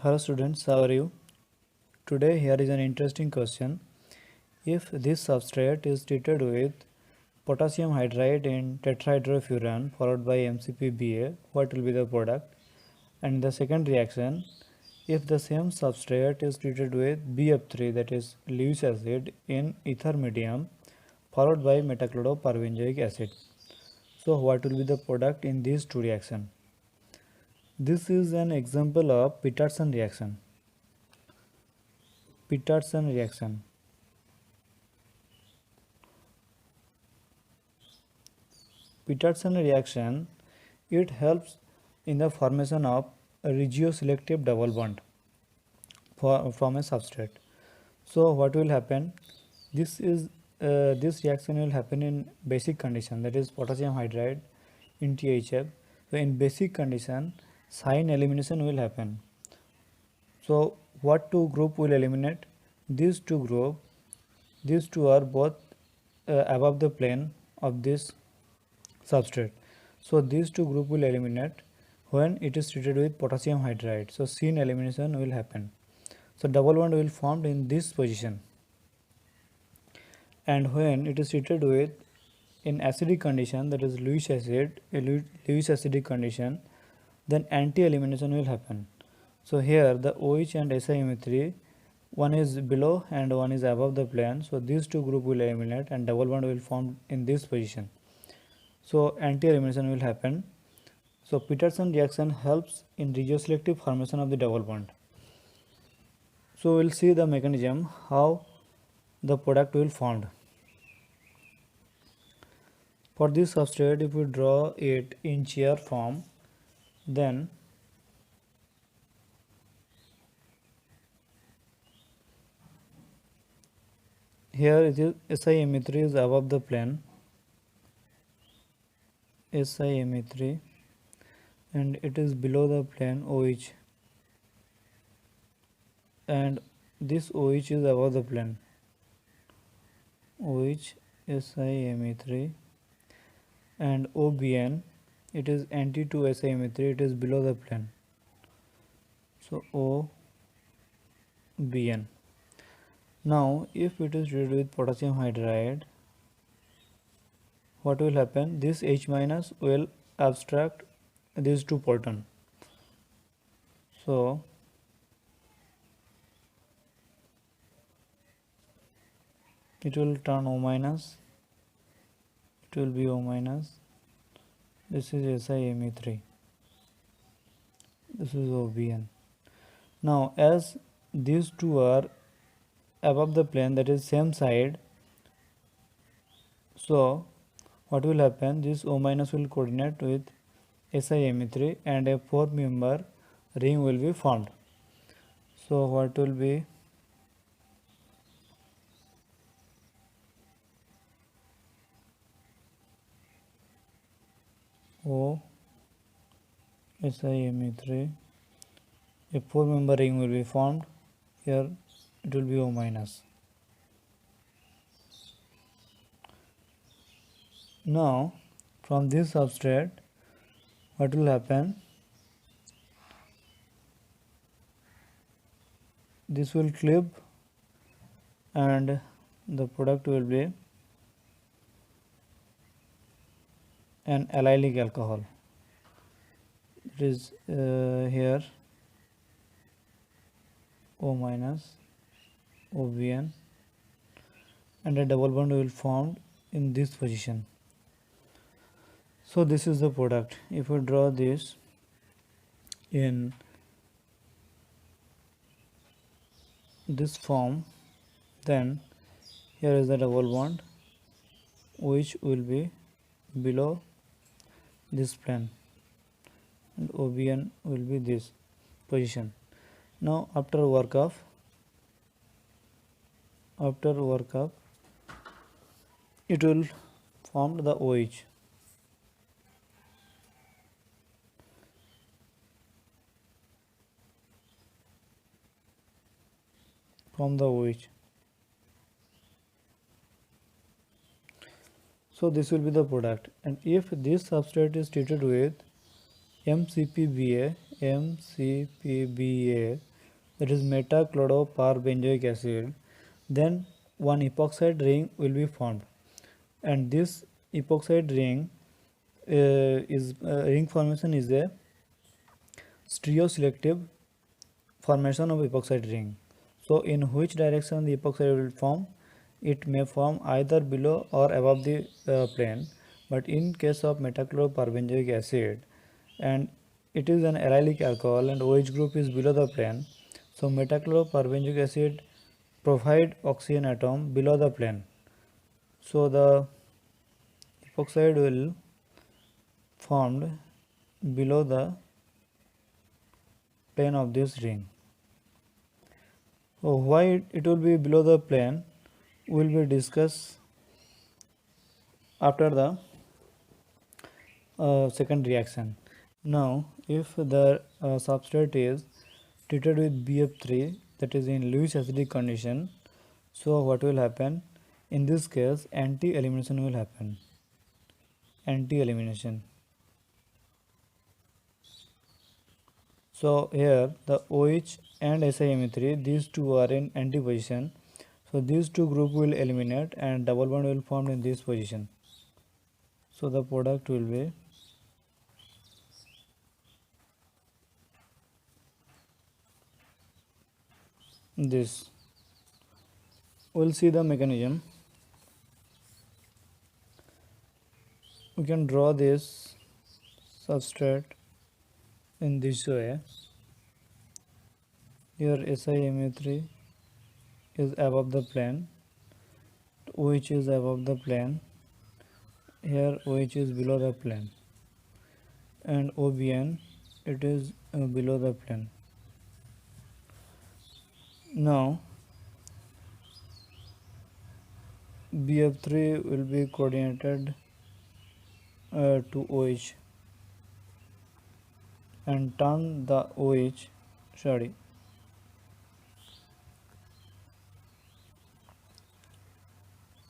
Hello students, how are you? Today here is an interesting question. If this substrate is treated with potassium hydride in tetrahydrofuran followed by MCPBA, what will be the product? And in the second reaction, if the same substrate is treated with BF3, that is Lewis acid in ether medium followed by metachloroperbenzoic acid. So what will be the product in these two reactions? This is an example of Peterson reaction. Peterson reaction. Peterson reaction, it helps in the formation of a regioselective double bond from a substrate. So what will happen? This reaction will happen in basic condition, that is potassium hydride in THF. So in basic condition, sign elimination will happen. So what two group will eliminate? These two are both above the plane of this substrate. So these two group will eliminate when it is treated with potassium hydride. So syn elimination will happen. So double bond will formed in this position. And when it is treated with in acidic condition, that is Lewis acid, Lewis acidic condition, then anti-elimination will happen. So here the OH and SiMe3, one is below and one is above the plane. So these two group will eliminate and double bond will form in this position. So anti-elimination will happen. So Peterson reaction helps in regioselective formation of the double bond. So we'll see the mechanism how the product will formed. For this substrate, if we draw it in chair form, then here it is SiMe3 is above the plane, SiMe3, and it is below the plane OH, and this OH is above the plane, OH SiMe3, and OBN, it is anti to SiMe3, it is below the plane, so OBN. Now if it is treated with potassium hydride, what will happen? This H minus will abstract these two proton. So it will turn O minus, it will be O minus, this is SiMe3, this is OBN. Now as these two are above the plane, that is same side, so what will happen? This O minus will coordinate with SiMe3 and a 4-member ring will be formed. So what will be? O SiMe3, a 4-member ring will be formed. Here it will be O minus. Now from this substrate, what will happen? This will clip and the product will be an allylic alcohol. It is here O minus, OBN, and a double bond will form in this position. So this is the product. If we draw this in this form, then here is the double bond which will be below this plane, and OBN will be this position. Now after work of it will form the OH. From the OH. So this will be the product, and if this substrate is treated with MCPBA, that is metachloroperbenzoic acid, then one epoxide ring will be formed, and this epoxide ring is ring formation is a stereoselective formation of epoxide ring. So in which direction the epoxide will form? It may form either below or above the plane, but in case of metachloroperbenzoic acid, and it is an allylic alcohol and OH group is below the plane, so metachloroperbenzoic acid provide oxygen atom below the plane. So the epoxide will formed below the plane of this ring. So why it will be below the plane will be discussed after the second reaction. Now if the substrate is treated with BF3, that is in Lewis acidic condition, so what will happen? In this case anti-elimination will happen. Anti-elimination. So here the OH and SiMe3, these two are in anti-position. So these two group will eliminate and double bond will form in this position. So the product will be this. We'll see the mechanism. We can draw this substrate in this way. Here SiMe3 is above the plane, OH is above the plane, here OH is below the plane, and OBN it is below the plane. Now BF3 will be coordinated to OH and turn the OH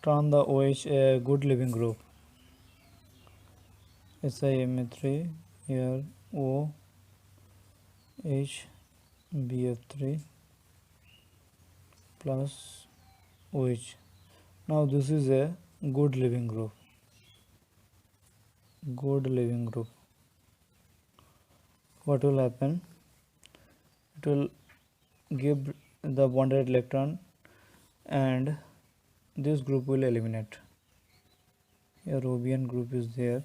turn the OH a good leaving group. SiMe3 here OH BF3 plus OH. Now this is a good leaving group. Good leaving group. What will happen? It will give the bonded electron and this group will eliminate. Here OBN group is there.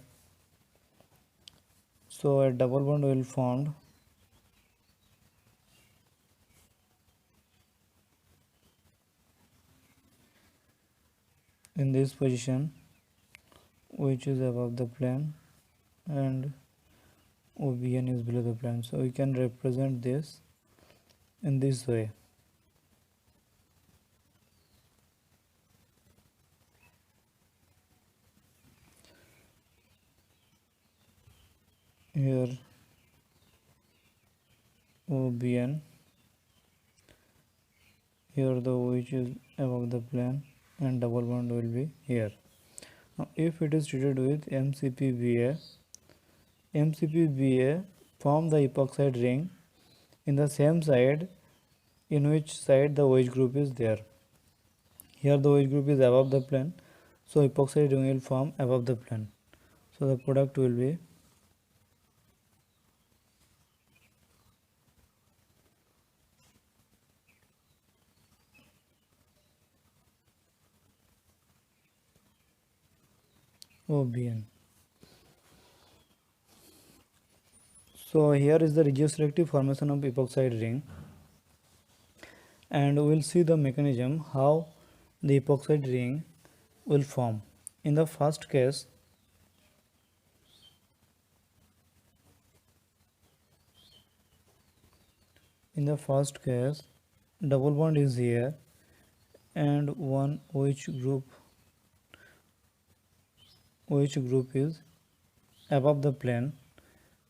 So a double bond will form in this position, which is above the plane and OBN is below the plane. So we can represent this in this way. Here OBN, here the OH is above the plane and double bond will be here. Now if it is treated with MCPBA, MCPBA form the epoxide ring in the same side in which side the OH group is there. Here the OH group is above the plane, so epoxide ring will form above the plane. So the product will be OBN. So here is the regioselective formation of epoxide ring, and we will see the mechanism how the epoxide ring will form. In the first case, double bond is here and one OH group is above the plane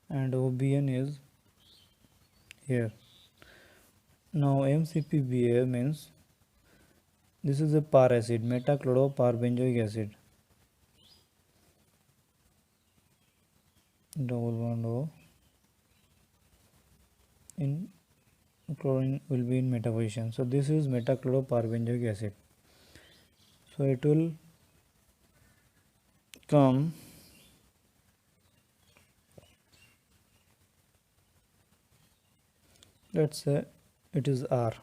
and OBN is here. Now MCPBA means this is a par acid, metachloroperbenzoic acid. Double bond O in chlorine will be in meta position. So this is metachloroperbenzoic acid. So it will come, let's say it is R.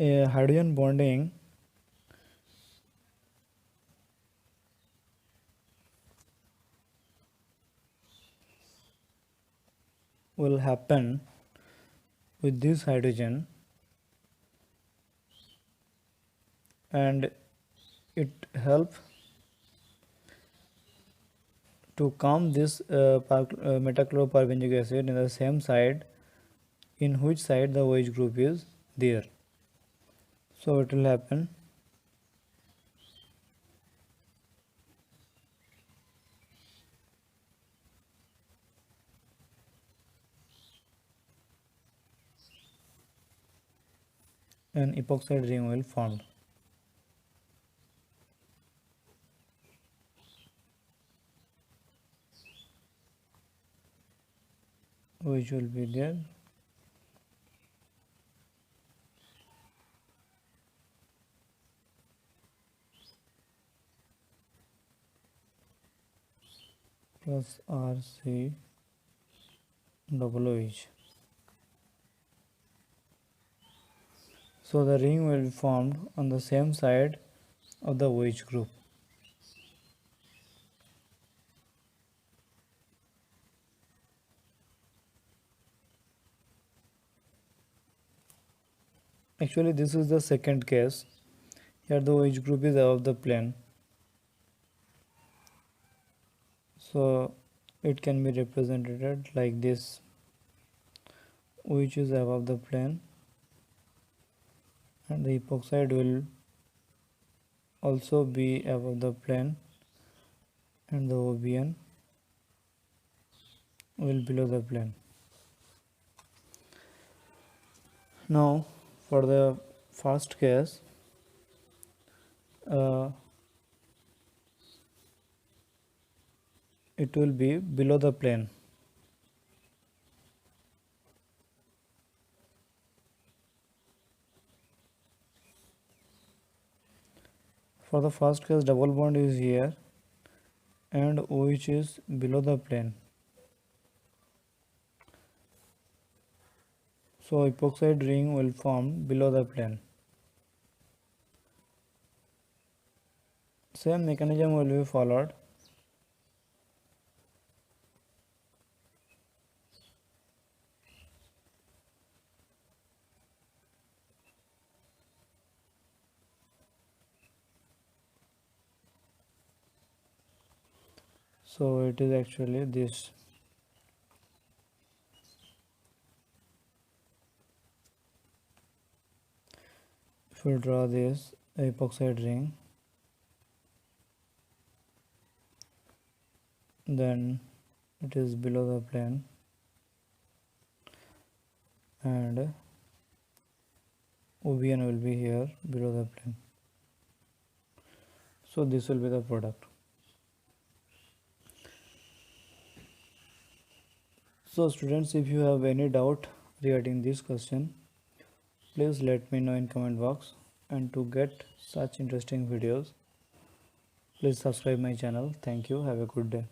A hydrogen bonding will happen with this hydrogen, and it help to calm this metachloroperbenzoic acid in the same side in which side the OH group is there. So it will happen an epoxide ring will formed, which will be there. Plus RC double OH. So the ring will be formed on the same side of the OH group. Actually this is the second case. Here the OH group is above the plane. So it can be represented like this, which is above the plane, and the epoxide will also be above the plane, and the OBN will below the plane. Now for the first case, it will be below the plane. For the first case, double bond is here and OH is below the plane. So epoxide ring will form below the plane. Same mechanism will be followed. So it is actually this. If we draw this epoxide ring, then it is below the plane, and OBN will be here below the plane. So this will be the product. So students, if you have any doubt regarding this question, please let me know in comment box, and to get such interesting videos, please subscribe my channel. Thank you. Have a good day.